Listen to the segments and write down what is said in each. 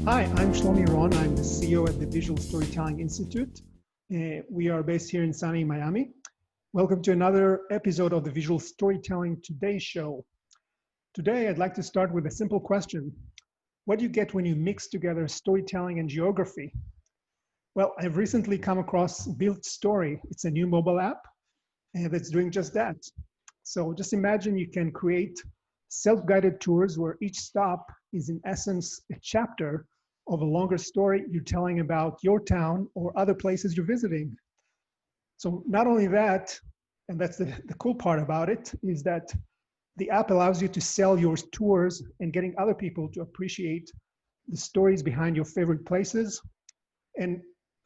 Hi, I'm Shlomi Ron. I'm the CEO at the Visual Storytelling Institute. We are based here in sunny Miami. Welcome to another episode of the Visual Storytelling Today show. Today, I'd like to start with a simple question. What do you get when you mix together storytelling and geography? Well, I've recently come across BuiltStory. It's a new mobile app that's doing just that. So just imagine you can create self-guided tours where each stop is in essence a chapter of a longer story you're telling about your town or other places you're visiting. So not only that, and that's the cool part about it, is that the app allows you to sell your tours and getting other people to appreciate the stories behind your favorite places and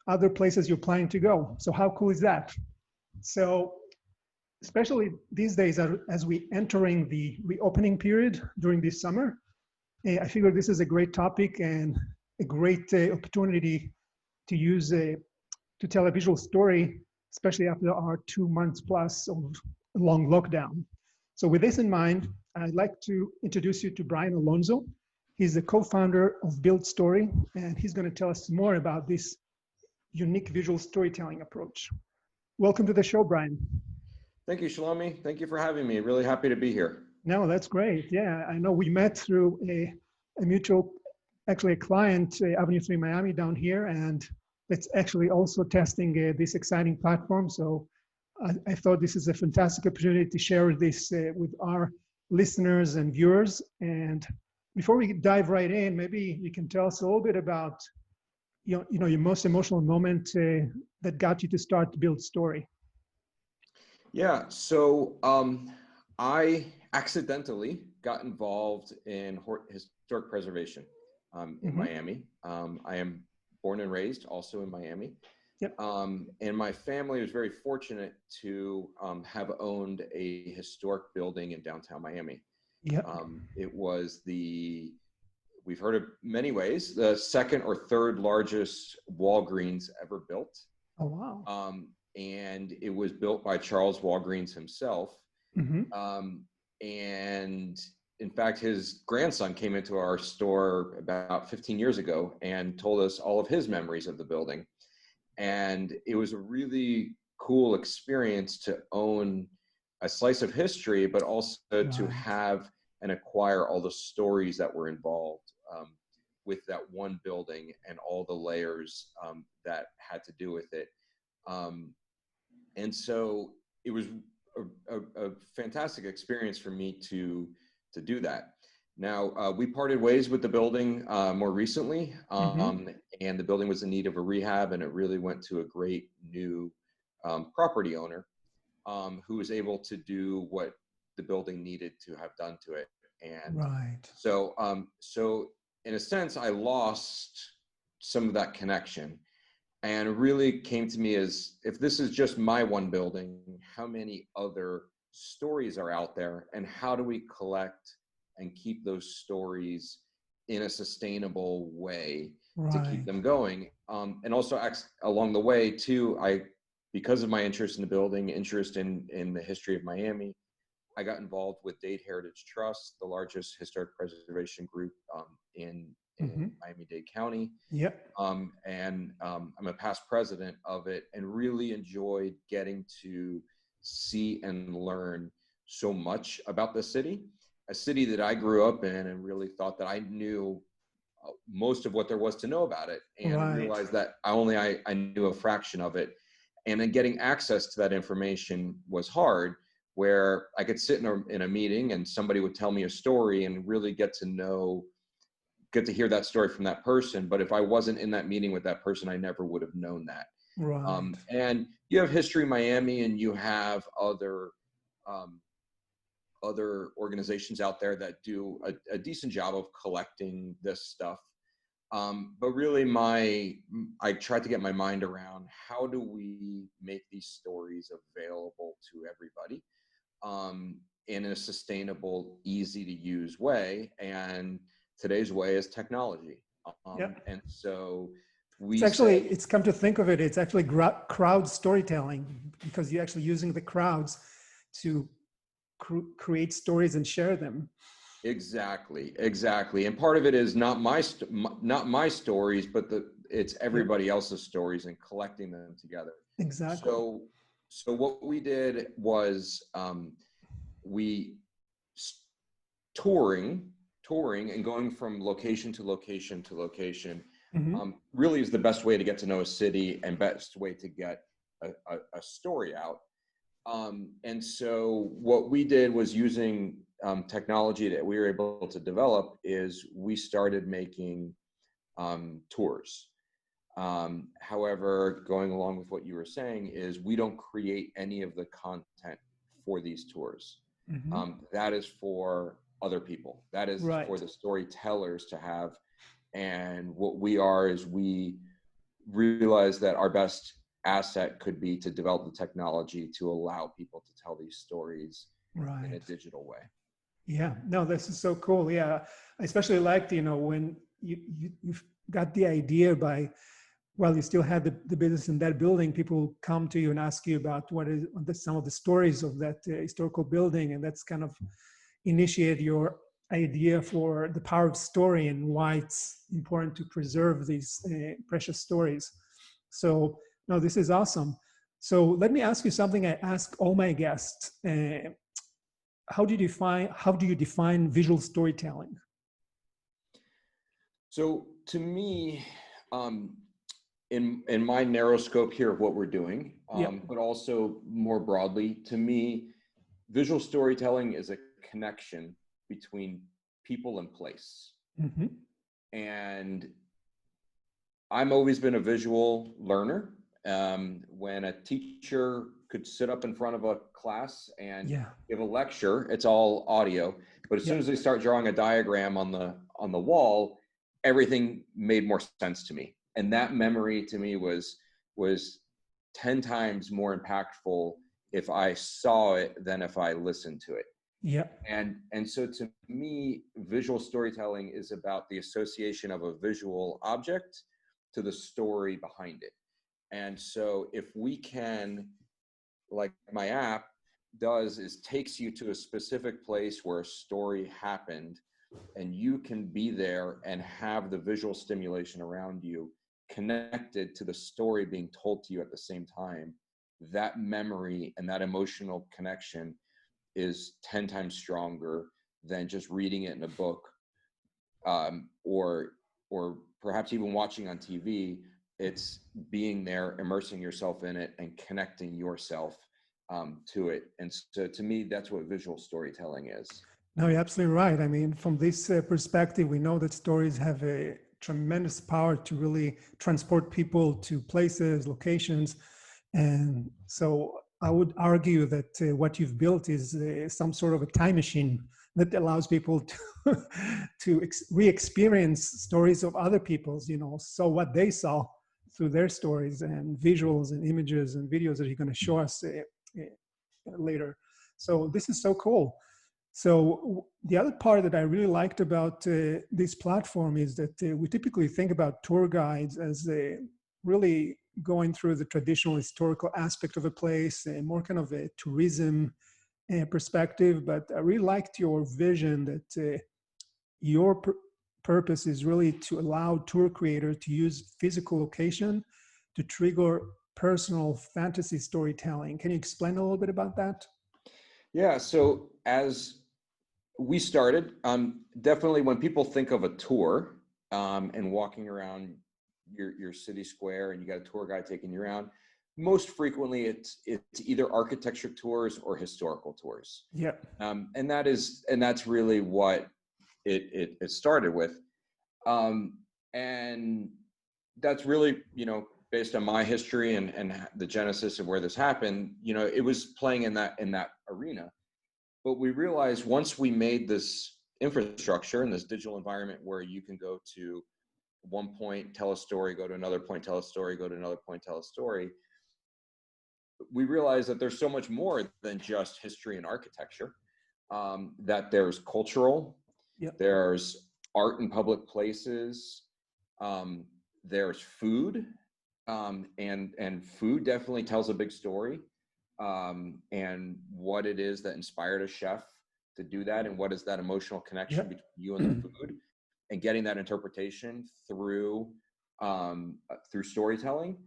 other places you're planning to go. So how cool is that? So especially these days as we entering the reopening period during this summer, I figure this is a great topic and a great opportunity to use to tell a visual story, especially after our 2 months plus of long lockdown. So with this in mind, I'd like to introduce you to Brian Alonso. He's the co-founder of BuiltStory, and he's going to tell us more about this unique visual storytelling approach. Welcome to the show, Brian. Thank you, Shlomi. Thank you for having me. Really happy to be here. No, that's great. Yeah, I know we met through a mutual, actually a client, Avenue 3 Miami down here, and it's actually also testing this exciting platform. So I thought this is a fantastic opportunity to share this with our listeners and viewers. And before we dive right in, maybe you can tell us a little bit about your most emotional moment that got you to start BuiltStory. Yeah, so I accidentally got involved in historic preservation in Miami. I am born and raised also in Miami. Yep. And my family was very fortunate to have owned a historic building in downtown Miami. Yep. It was we've heard of many ways, the second or third largest Walgreens ever built. Oh, wow. And it was built by Charles Walgreens himself. And in fact, his grandson came into our store about 15 years ago and told us all of his memories of the building. And it was a really cool experience to own a slice of history, but also to have and acquire all the stories that were involved with that one building and all the layers that had to do with it. And so it was a fantastic experience for me to do that. Now, we parted ways with the building more recently, and the building was in need of a rehab, and it really went to a great new property owner who was able to do what the building needed to have done to it. And so in a sense, I lost some of that connection. And it really came to me as, if this is just my one building, how many other stories are out there, and how do we collect and keep those stories in a sustainable way to keep them going? And also along the way too, because of my interest in the building, interest in the history of Miami, I got involved with Dade Heritage Trust, the largest historic preservation group in Miami-Dade County. Yep. And I'm a past president of it, and really enjoyed getting to see and learn so much about the city, a city that I grew up in and really thought that I knew most of what there was to know about it, and realized that I knew a fraction of it. And then getting access to that information was hard, where I could sit in a meeting and somebody would tell me a story and really get to hear that story from that person. But if I wasn't in that meeting with that person, I never would have known that. And you have History Miami, and you have other organizations out there that do a decent job of collecting this stuff. But really I tried to get my mind around, how do we make these stories available to everybody in a sustainable, easy to use way? And today's way is technology. And so it's come to think of it, it's actually crowd storytelling, because you're actually using the crowds to create stories and share them. Exactly. And part of it is not not my stories, but it's Yeah, everybody else's stories and collecting them together. exactly. So, so what we did was we s- touring, touring, and going from location to location to location Hmm. really is the best way to get to know a city and best way to get a story out. And so what we did was using technology that we were able to develop is we started making tours. However, going along with what you were saying is we don't create any of the content for these tours. Hmm. That is for other people. That is for Right. the storytellers to have. And what we are is we realize that our best asset could be to develop the technology to allow people to tell these stories in a Right. digital way. Yeah. No, this is so cool. Yeah. I especially liked, when you've got the idea by, while you still had the business in that building, people come to you and ask you about some of the stories of that historical building. And that's kind of initiate your idea for the power of story and why it's important to preserve these precious stories. So, no, this is awesome. So let me ask you something I ask all my guests. How do you define visual storytelling? So to me, um, in my narrow scope here of what we're doing, Yeah. but also more broadly, to me, visual storytelling is a connection between people and place. Hmm. And I've always been a visual learner. When a teacher could sit up in front of a class and Yeah. give a lecture, it's all audio. But as Yeah. soon as they start drawing a diagram on the wall, everything made more sense to me. And that memory to me was 10 times more impactful if I saw it than if I listened to it. Yeah. And so to me, visual storytelling is about the association of a visual object to the story behind it. And so if we can, like my app does, is takes you to a specific place where a story happened, and you can be there and have the visual stimulation around you connected to the story being told to you at the same time, that memory and that emotional connection is 10 times stronger than just reading it in a book, or perhaps even watching on TV. It's being there, immersing yourself in it, and connecting yourself to it. And so, to me, that's what visual storytelling is. No, you're absolutely right. I mean, from this perspective, we know that stories have a tremendous power to really transport people to places, locations. And so I would argue that what you've built is some sort of a time machine that allows people to, re-experience stories of other people's, so what they saw through their stories and visuals and images and videos that you're going to show us later. So this is so cool. So the other part that I really liked about this platform is that we typically think about tour guides as really going through the traditional historical aspect of a place, more kind of a tourism perspective. But I really liked your vision that your purpose is really to allow tour creators to use physical location to trigger personal fantasy storytelling. Can you explain a little bit about that? Yeah. So as we started, definitely when people think of a tour and walking around your city square, and you got a tour guide taking you around, most frequently it's either architecture tours or historical tours, Yeah. and that's really what it started with, and that's really, based on my history and the genesis of where this happened. It was playing in that arena. But we realized once we made this infrastructure and this digital environment where you can go to one point, tell a story, go to another point, tell a story, go to another point, tell a story, we realized that there's so much more than just history and architecture, that there's cultural, Yeah. there's art in public places, there's food, and food definitely tells a big story, and what it is that inspired a chef to do that, and what is that emotional connection Yep. between you and the food, and getting that interpretation through through storytelling.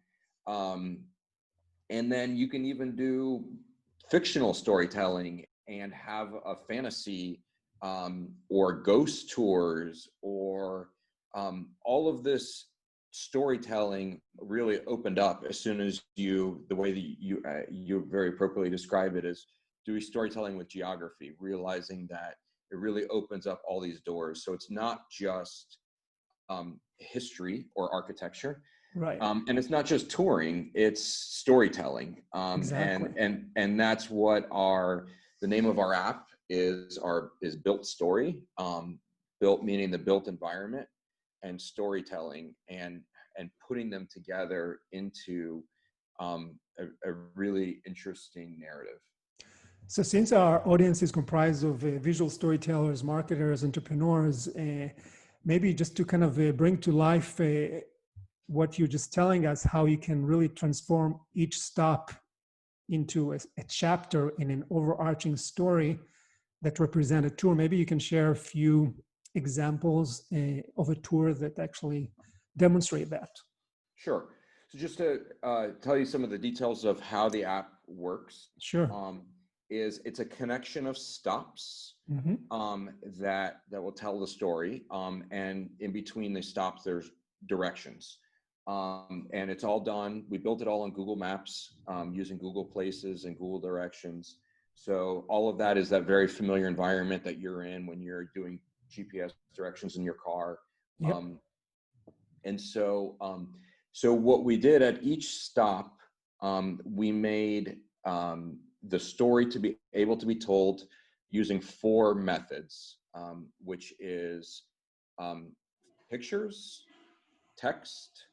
And then you can even do fictional storytelling and have a fantasy or ghost tours or all of this storytelling really opened up as soon as the way that you very appropriately describe it is doing storytelling with geography, realizing that it really opens up all these doors. So it's not just history or architecture. Right. And it's not just touring; it's storytelling, Exactly. and that's what the name of our app is BuiltStory. Built meaning the built environment, and storytelling, and putting them together into a really interesting narrative. So since our audience is comprised of visual storytellers, marketers, entrepreneurs, maybe just to kind of bring to life what you're just telling us, how you can really transform each stop into a chapter in an overarching story that represent a tour. Maybe you can share a few examples of a tour that actually demonstrate that. Sure. So just to tell you some of the details of how the app works, Sure. it's a connection of stops Mm-hmm. that will tell the story, and in between the stops there's directions, and it's all done. We built it all on Google Maps, using Google Places and Google Directions. So all of that is that very familiar environment that you're in when you're doing GPS directions in your car. Yep. And so so what we did at each stop, we made the story to be able to be told using 4 methods, which is pictures, text,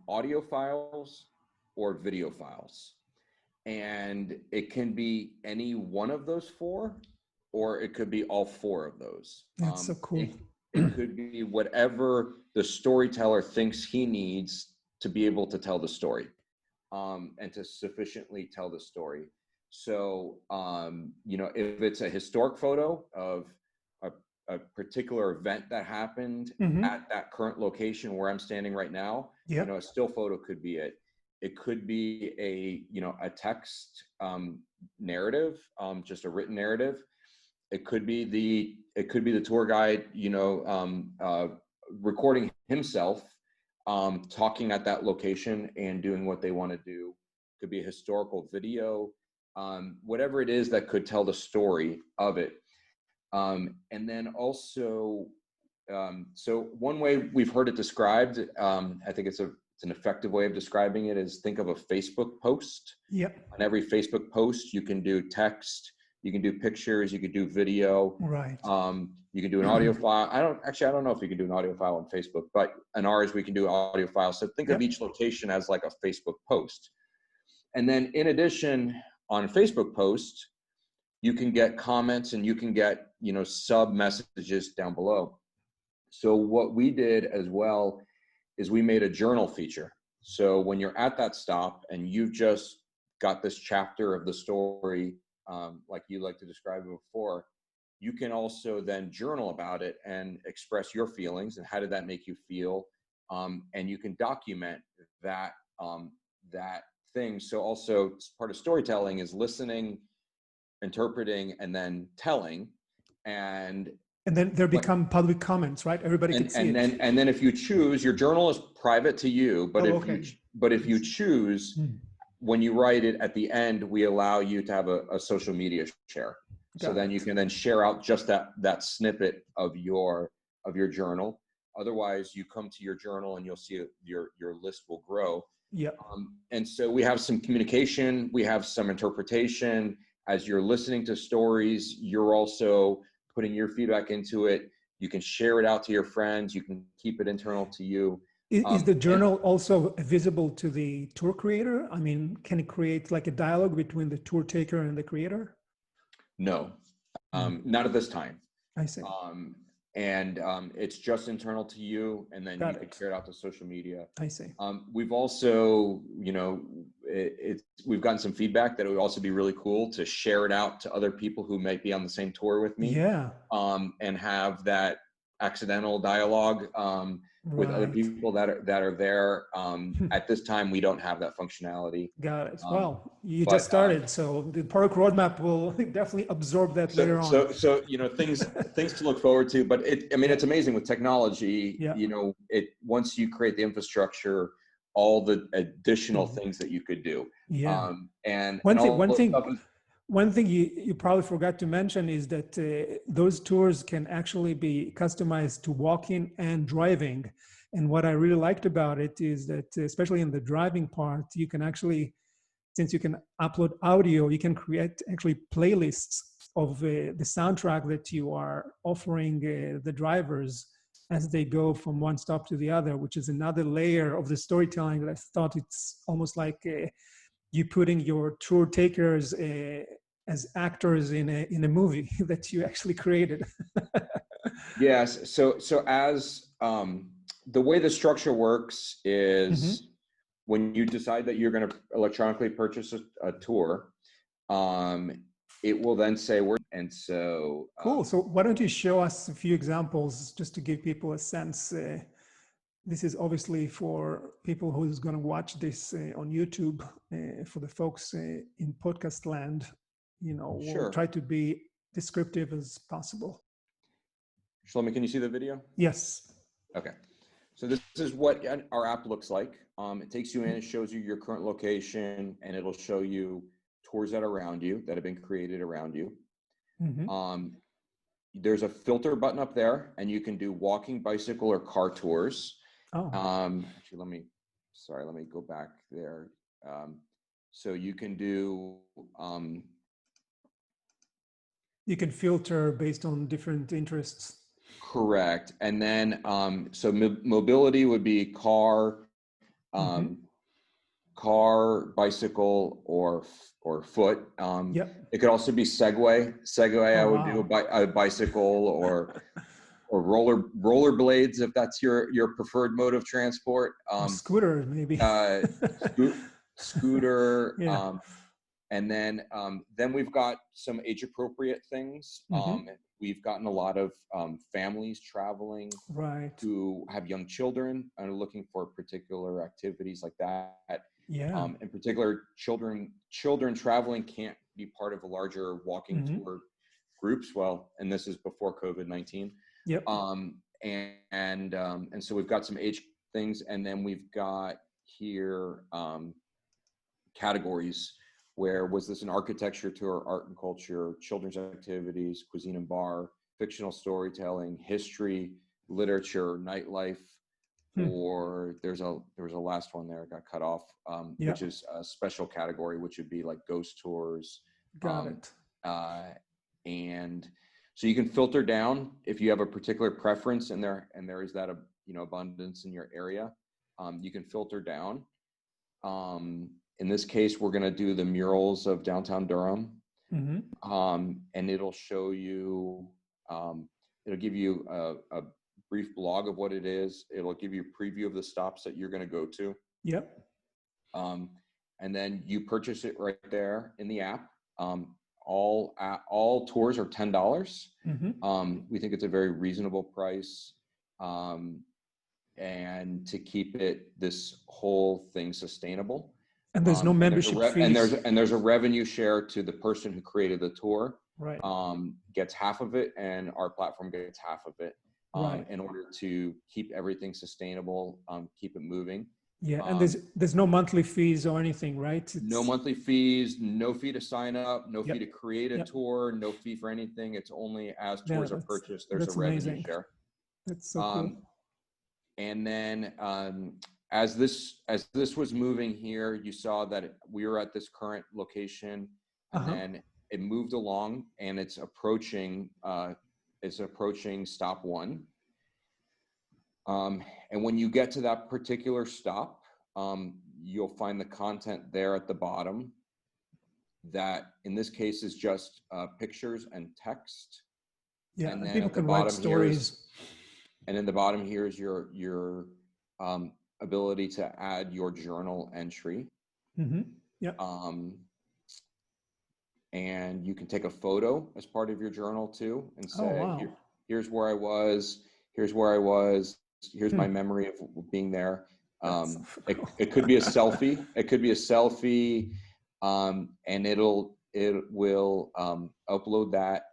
audio files, or video files. And it can be any one of those 4, or it could be all 4 of those. That's so cool. It could be whatever the storyteller thinks he needs to be able to tell the story, and to sufficiently tell the story. So, if it's a historic photo of a particular event that happened Mm-hmm. at that current location where I'm standing right now, Yep. a still photo could be it. It could be a text narrative, just a written narrative. It could be the tour guide, recording himself, talking at that location and doing what they want to do. Could be a historical video, whatever it is that could tell the story of it. And then also, so one way we've heard it described, I think it's an effective way of describing it, is think of a Facebook post. Yep. On every Facebook post, you can do text, you can do pictures, you could do video. Right. You can do an audio file. I don't know if you can do an audio file on Facebook, but on ours we can do audio files. So think of each location as like a Facebook post. And then in addition, on a Facebook post, you can get comments and you can get, sub messages down below. So what we did as well is we made a journal feature. So when you're at that stop and you've just got this chapter of the story, like you like to describe it before, you can also then journal about it and express your feelings and how did that make you feel, and you can document that that thing. So also part of storytelling is listening, interpreting, and then telling, and then there become public comments, right? Everybody can see it. And then if you choose, your journal is private to you, but if you choose, when you write it at the end, we allow you to have a social media share. So then you can then share out just that snippet of your journal. Otherwise, you come to your journal and you'll see your list will grow. Yeah. And so we have some communication, we have some interpretation. As you're listening to stories, you're also putting your feedback into it. You can share it out to your friends. You can keep it internal to you. Is the journal also visible to the tour creator? I mean, can it create like a dialogue between the tour taker and the creator? No, not at this time. I see. and it's just internal to you, and then Got you could it. share it out to social media. I see. We've also, we've gotten some feedback that it would also be really cool to share it out to other people who might be on the same tour with me, Yeah. and have that accidental dialogue with other Right. people that are there. At this time, we don't have that functionality. Got it. Um, Well, you just but started, so the product roadmap will definitely absorb that later on. things to look forward to. But Yeah. it's amazing with technology. Yeah. Once you create the infrastructure, all the additional Mhm. things that you could do, Yeah. and One thing, all one the thing, stuff is one thing you probably forgot to mention is that those tours can actually be customized to walking and driving. And what I really liked about it is that, especially in the driving part, you can actually, since you can upload audio, you can create actually playlists of the soundtrack that you are offering the drivers as they go from one stop to the other, which is another layer of the storytelling that I thought it's almost like you putting your tour takers as actors in a movie that you actually created. yes. So as the way the structure works Mm-hmm. is when you decide that you're going to electronically purchase a tour, um, it will then say where. And so Cool. So why don't you show us a few examples just to give people a sense? This is obviously for people who's going to watch this on YouTube. For the folks in podcast land, we'll sure. try to be descriptive as possible. Shlomi, can you see the video? Yes. Okay. So this is what our app looks like. It takes you in, it shows you your current location, and it'll show you tours that are around you, that have been created around you. Mm-hmm. There's a filter button up there, and you can do walking, bicycle, or car tours. Oh, Actually, let me go back there. So you can do, you can filter based on different interests. correct. And then, so mobility would be car, Mm-hmm. um, bicycle, or foot. Yep. It could also be Segway. Oh, I would do wow. a bicycle, or rollerblades if that's your preferred mode of transport. Or scooter, maybe. Uh, Scooter. Yeah. And then we've got some age appropriate things. Mm-hmm. We've gotten a lot of families traveling Right. who have young children and are looking for particular activities like that. Yeah. In particular, children traveling can't be part of a larger walking Mm-hmm. tour groups. Well, and this is before COVID-19. Yep. And so we've got some age things, and then we've got here categories where was this an architecture tour, art and culture, children's activities, cuisine and bar, fictional storytelling, history, literature, nightlife, Hmm. or there was a last one there, got cut off, Yeah. which is a special category, which would be like ghost tours. Got it. And so you can filter down if you have a particular preference, and there is that abundance in your area. You can filter down. In this case, we're going to do the murals of downtown Durham, Mm-hmm. and it'll show you. It'll give you a brief blog of what it is. It'll give you a preview of the stops that you're going to go to. Yep. And then you purchase it right there in the app. All tours are $10. Mm-hmm. We think it's a very reasonable price, and to keep this whole thing sustainable. And there's no membership fees. And there's a revenue share to the person who created the tour. Right. Gets half of it, and our platform gets half of it. Right. In order to keep everything sustainable, keep it moving. Yeah, and there's no monthly fees or anything, right? No monthly fees, no fee to sign up, no fee Yep. to create a Yep. tour, no fee for anything. It's only as Yeah, tours are purchased, there's a that's revenue amazing. share. That's so cool. And then as this was moving here, you saw that we were at this current location, and then it moved along, and it's approaching stop one. And when you get to that particular stop, you'll find the content there at the bottom that in this case is just pictures and text. Yeah, And and then people at the can write bottom here is, stories. and in the bottom here is your ability to add your journal entry. Mm-hmm. Yeah. And you can take a photo as part of your journal too, and Oh, say, wow. here's where I was, here's where I was, here's my Hmm. memory of being there. That's so cool. It could be a selfie. It could be a selfie, and it will upload that.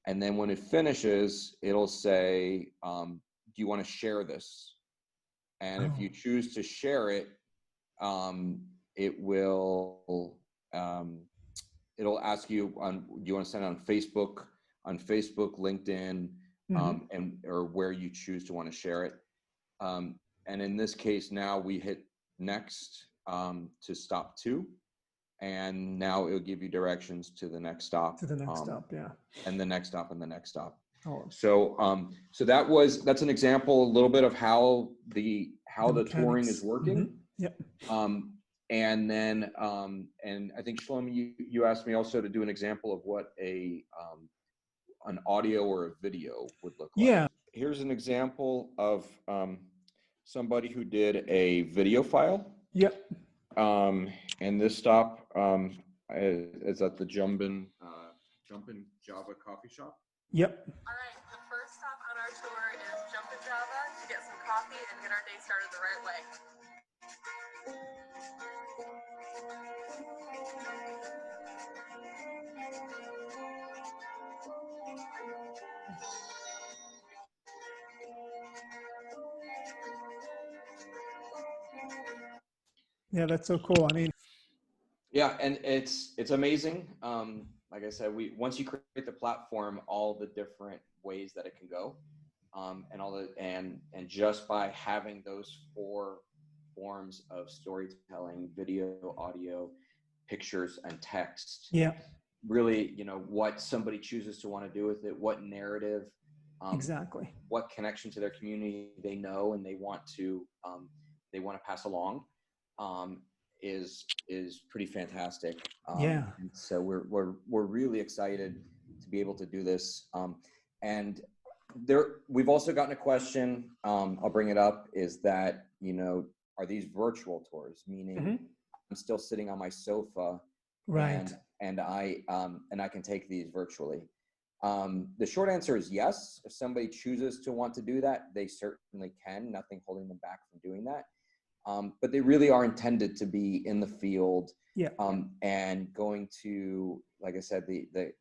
And then when it finishes, it'll say, do you want to share this? And if Oh, you choose to share it, it will, it'll ask you on, do you want to send it on Facebook, LinkedIn, mm-hmm. and or where you choose to want to share it. And in this case, now we hit next to stop 2. And now it'll give you directions to the next stop, To the next stop. Yeah. and the next stop, and the next stop. Oh, So, so that's an example, a little bit of how the touring is mechanics. Mm-hmm. working. Yep. And then, and I think Shlomi, you asked me also to do an example of what an audio or a video would look like. Yeah. Here's an example of somebody who did a video file. Yep. And this stop is at the Jumpin' Java coffee shop. Yep. All right, the first stop on our tour is Jumpin' Java to get some coffee and get our day started the right way. Yeah, that's so cool. I mean, Yeah, and it's amazing. Like I said, once you create the platform, all the different ways that it can go, and all the and just by having those 4 forms of storytelling: video, audio, pictures, and text. yeah, Really, what somebody chooses to want to do with it, what narrative, exactly. what connection to their community they know and they want to pass along, is pretty fantastic. Yeah. And so we're really excited to be able to do this. And we've also gotten a question. I'll bring it up. Is that are these virtual tours? Meaning, Mm-hmm. I'm still sitting on my sofa, Right. and I can take these virtually. The short answer is yes. If somebody chooses to want to do that, they certainly can. Nothing holding them back from doing that. But they really are intended to be in the field, Yeah. and going to, like I said, the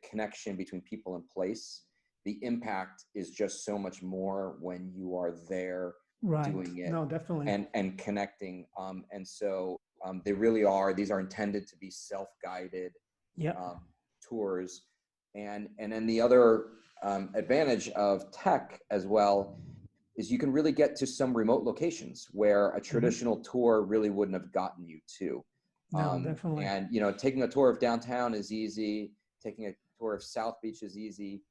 connection between people and place. The impact is just so much more when you are there Right. doing it. No, definitely. And connecting. And so they really are. These are intended to be self-guided tours. And then the other advantage of tech as well is you can really get to some remote locations where a traditional tour really wouldn't have gotten you to. No, definitely. And taking a tour of downtown is easy. Taking a tour of South Beach is easy.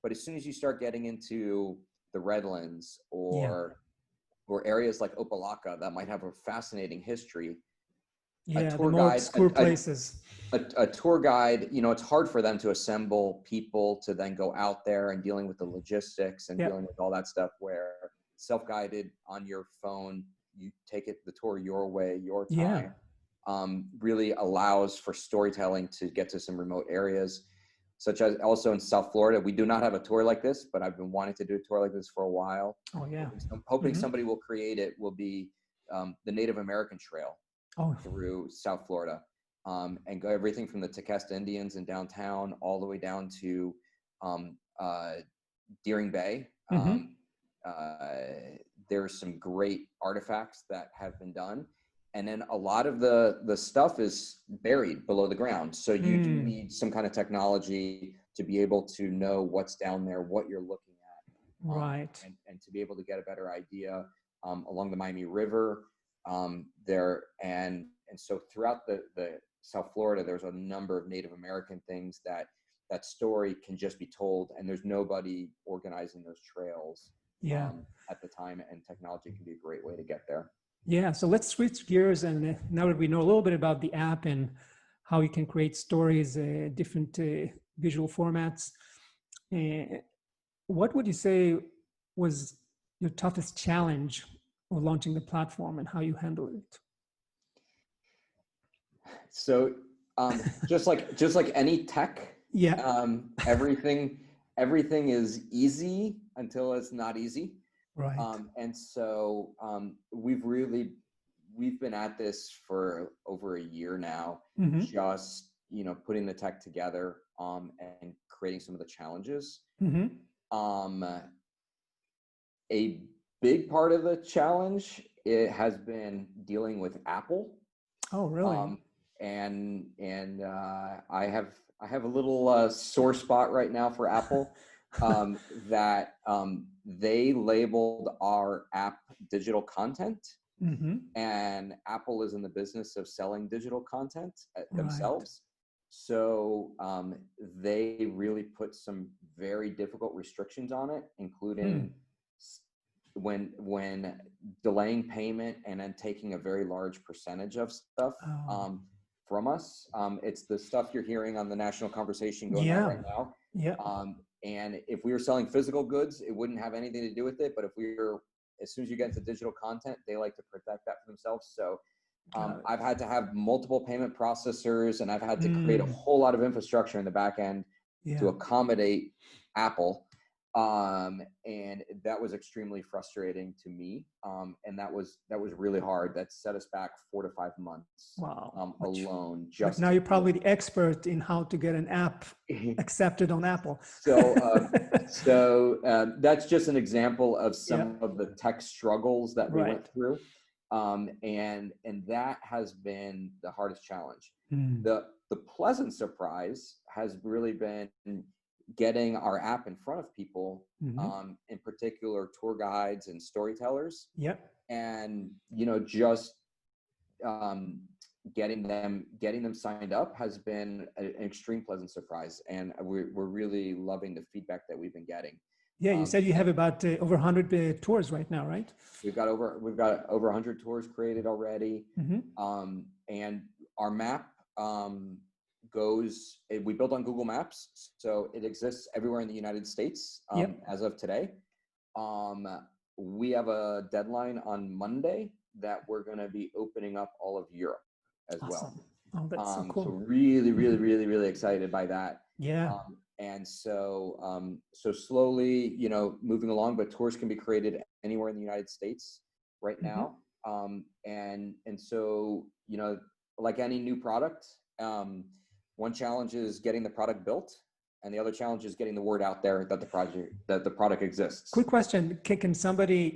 But as soon as you start getting into the Redlands or areas like Opelika that might have a fascinating history, Yeah, a tour the more guide, obscure places. a tour guide, it's hard for them to assemble people to then go out there and dealing with the logistics and dealing with all that stuff, where self-guided on your phone, you take the tour your way, your time, really allows for storytelling to get to some remote areas, such as also in South Florida. We do not have a tour like this, but I've been wanting to do a tour like this for a while. Oh, yeah. I'm hoping somebody will create it. Will be the Native American Trail through South Florida, and go everything from the Tequesta Indians in downtown all the way down to Deering Bay. There's some great artifacts that have been done. And then a lot of the stuff is buried below the ground. So you do need some kind of technology to be able to know what's down there, what you're looking at. Right. And to be able to get a better idea along the Miami River there. And so throughout the South Florida, there's a number of Native American things that story can just be told, and there's nobody organizing those trails at the time, and technology can be a great way to get there. Yeah, so let's switch gears, and now that we know a little bit about the app and how you can create stories, different visual formats, What would you say was your toughest challenge of launching the platform and how you handled it? So just like any tech, Yeah, everything is easy until it's not easy. right. And so we've been at this for over a year now, Mm-hmm. just putting the tech together and creating some of the challenges. Mm-hmm. A big part of the challenge, it has been dealing with Apple. Oh, really? I have a little sore spot right now for Apple, that they labeled our app digital content, Mm-hmm. and Apple is in the business of selling digital content Right. themselves. So they really put some very difficult restrictions on it, including when delaying payment and then taking a very large percentage of stuff Oh. from us. It's the stuff you're hearing on the national conversation going on Yeah. right now. Yeah. And if we were selling physical goods, it wouldn't have anything to do with it. But as soon as you get into digital content, they like to protect that for themselves. So I've had to have multiple payment processors, and I've had to create a whole lot of infrastructure in the back end to accommodate Apple. And that was extremely frustrating to me. And that was really hard. That set us back 4 to 5 months. Wow. Alone. But now you're probably the expert in how to get an app accepted on Apple. So that's just an example of some of the tech struggles that we went through. And that has been the hardest challenge. The pleasant surprise has really been getting our app in front of people, in particular tour guides and storytellers. And just getting them signed up has been an extreme pleasant surprise, and we're really loving the feedback that we've been getting. You said you have about over 100 tours right now, right? We've got over 100 tours created already. And our map we built on Google Maps, so it exists everywhere in the United States as of today. We have a deadline on Monday that we're going to be opening up all of Europe as well. Oh, that's so cool. So really, really, really, really excited by that. And so slowly, moving along, but tours can be created anywhere in the United States right now. And so, like any new product, one challenge is getting the product built, and the other challenge is getting the word out there that the product exists. Quick question: Can somebody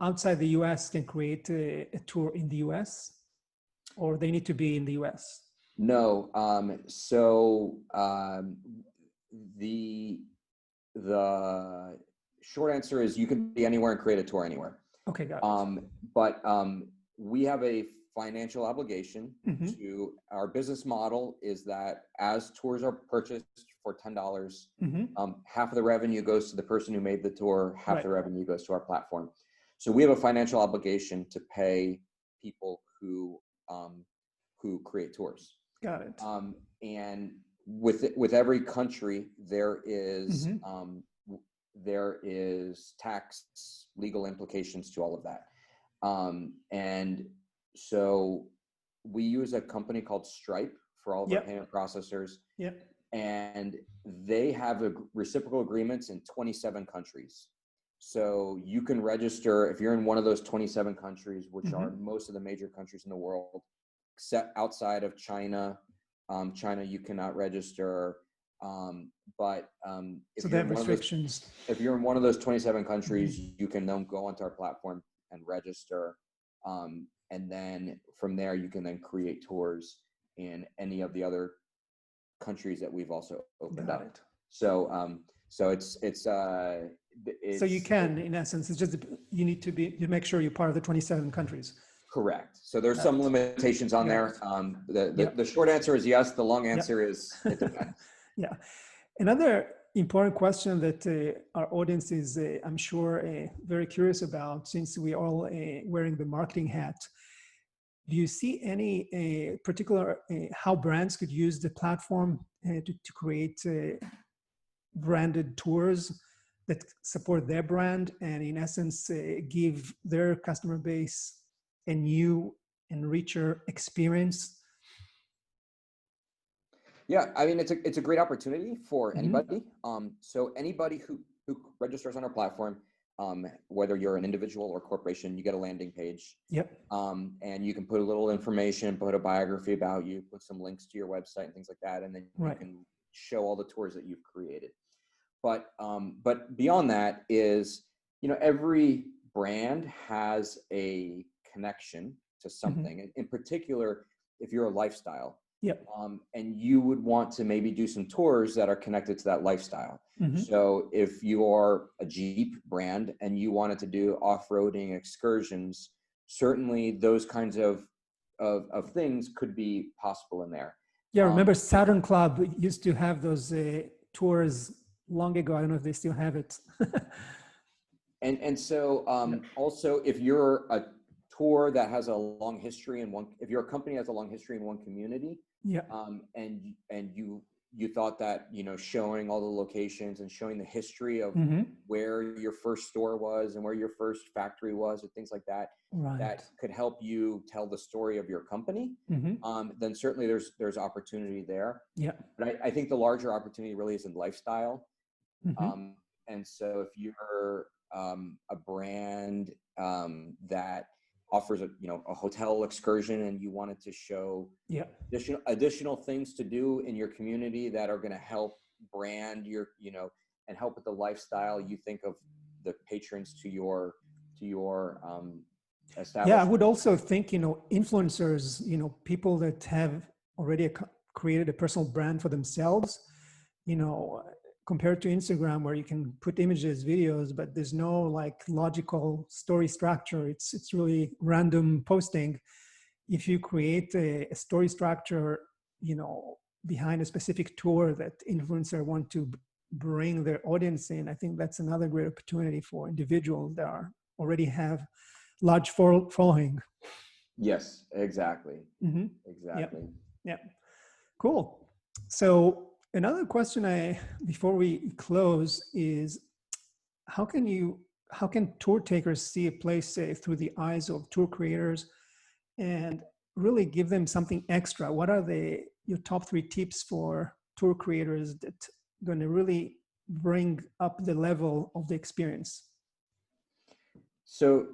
outside the U.S. can create a tour in the U.S., or they need to be in the U.S.? No. The short answer is you can be anywhere and create a tour anywhere. Okay, got it. But we have a financial obligation to our business model is that as tours are purchased for $10, half of the revenue goes to the person who made the tour, half the revenue goes to our platform. So we have a financial obligation to pay people who create tours. Got it. And with every country, there is tax, legal implications to all of that. And so we use a company called Stripe for all of our payment processors. And they have reciprocal agreements in 27 countries. So you can register if you're in one of those 27 countries, which are most of the major countries in the world, except outside of China. China, you cannot register. But if they have restrictions. If you're in one of those 27 countries, you can then go onto our platform and register. And then from there, you can then create tours in any of the other countries that we've also opened up. So so you can, in essence, it's just you need to make sure you're part of the 27 countries. Correct. So there's some limitations on there. The short answer is yes. The long answer is it depends. Another important question that our audience is, I'm sure, very curious about, since we are all wearing the marketing hat. Do you see any particular how brands could use the platform to create branded tours that support their brand and in essence give their customer base a new and richer experience? Yeah, I mean, it's a great opportunity for Mm-hmm. anybody. So anybody who registers on our platform, whether you're an individual or corporation, you get a landing page. Yep. And you can put a little information, put a biography about you, put some links to your website and things like that, and then Right. you can show all the tours that you've created. But beyond that is, every brand has a connection to something. Mm-hmm. In particular, if you're a lifestyle, Yep. and you would want to maybe do some tours that are connected to that lifestyle. Mm-hmm. So if you're a Jeep brand and you wanted to do off-roading excursions, certainly those kinds of things could be possible in there. Yeah, I remember Saturn Club used to have those tours long ago. I don't know if they still have it. And so also, if you're a tour that has a long history if you're a company that has a long history in one community, yeah, and you thought that, showing all the locations and showing the history of mm-hmm. where your first store was and where your first factory was, or things like that, right. that could help you tell the story of your company, mm-hmm. Then certainly there's opportunity there. Yeah. But I think the larger opportunity really is in lifestyle. Mm-hmm. And so if you're a brand that offers a hotel excursion and you wanted to show yeah. additional things to do in your community that are going to help brand your, and help with the lifestyle, you think of the patrons to your establishment. Yeah, I would also think, influencers, people that have already created a personal brand for themselves, compared to Instagram, where you can put images, videos, but there's no like logical story structure. It's really random posting. If you create a story structure, behind a specific tour that influencer want to bring their audience in, I think that's another great opportunity for individuals that already have large following. Yes, exactly. Mm-hmm. Exactly. Yeah. Cool. So another question before we close is, how can tour takers see a place through the eyes of tour creators and really give them something extra? What are your top 3 tips for tour creators that are going to really bring up the level of the experience? So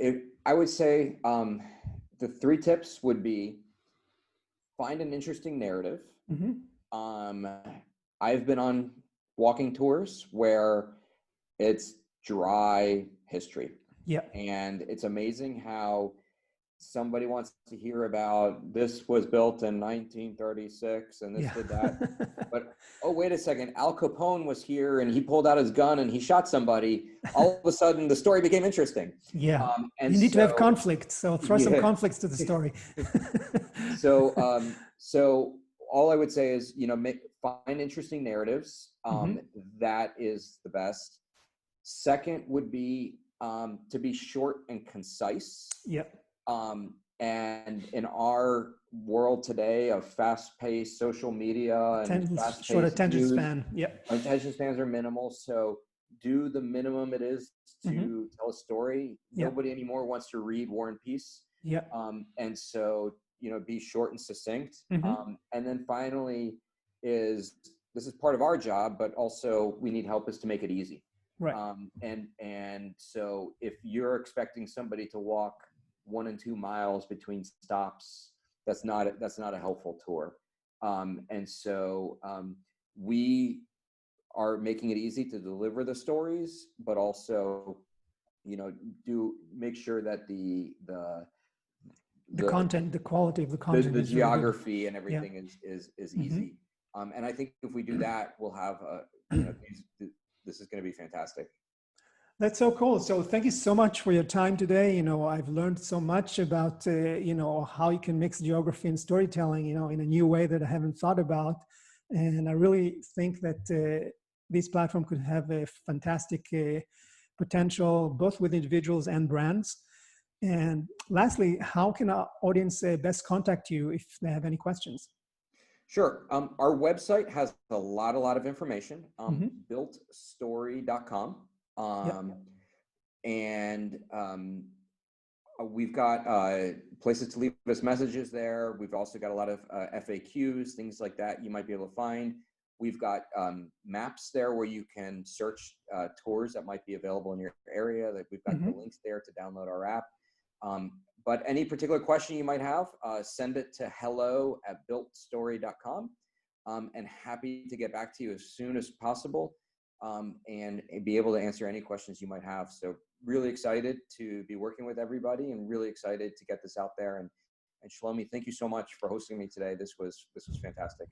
I would say the 3 tips would be: find an interesting narrative. Mm-hmm. I've been on walking tours where it's dry history. Yeah. And it's amazing how somebody wants to hear about this was built in 1936 and this did that. But, oh, wait a second, Al Capone was here and he pulled out his gun and he shot somebody. All of a sudden, the story became interesting. Yeah. And you need to have conflict. So throw some conflicts to the story. So all I would say is, find interesting narratives. That is the best. Second would be to be short and concise. Yeah. And in our world today of fast-paced social media and short attention span. Yeah. Attention spans are minimal. So do the minimum it is to tell a story. Nobody anymore wants to read War and Peace. Yeah. And so, be short and succinct. And then finally this is part of our job, but also we need help is to make it easy. Right. And so if you're expecting somebody to walk 1 and 2 miles between stops, that's not a helpful tour. And so we are making it easy to deliver the stories, but also, do make sure that the content, the quality of the content, the geography and everything is easy. And I think if we do that, we'll have this is going to be fantastic. That's so cool. So thank you so much for your time today. I've learned so much about, how you can mix geography and storytelling, in a new way that I haven't thought about. And I really think that this platform could have a fantastic potential, both with individuals and brands. And lastly, how can our audience best contact you if they have any questions? Sure. Our website has a lot of information, BuiltStory.com. Yep. And we've got places to leave us messages there. We've also got a lot of FAQs, things like that you might be able to find. We've got maps there where you can search tours that might be available in your area. That we've got the links there to download our app. But any particular question you might have, send it to hello@builtstory.com. And happy to get back to you as soon as possible and be able to answer any questions you might have. So really excited to be working with everybody and really excited to get this out there. And Shlomi, thank you so much for hosting me today. This was fantastic.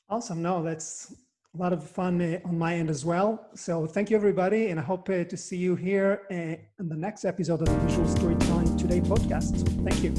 Awesome. No, that's a lot of fun on my end as well. So thank you, everybody. And I hope to see you here in the next episode of the Visual Storytelling Today podcast. Thank you.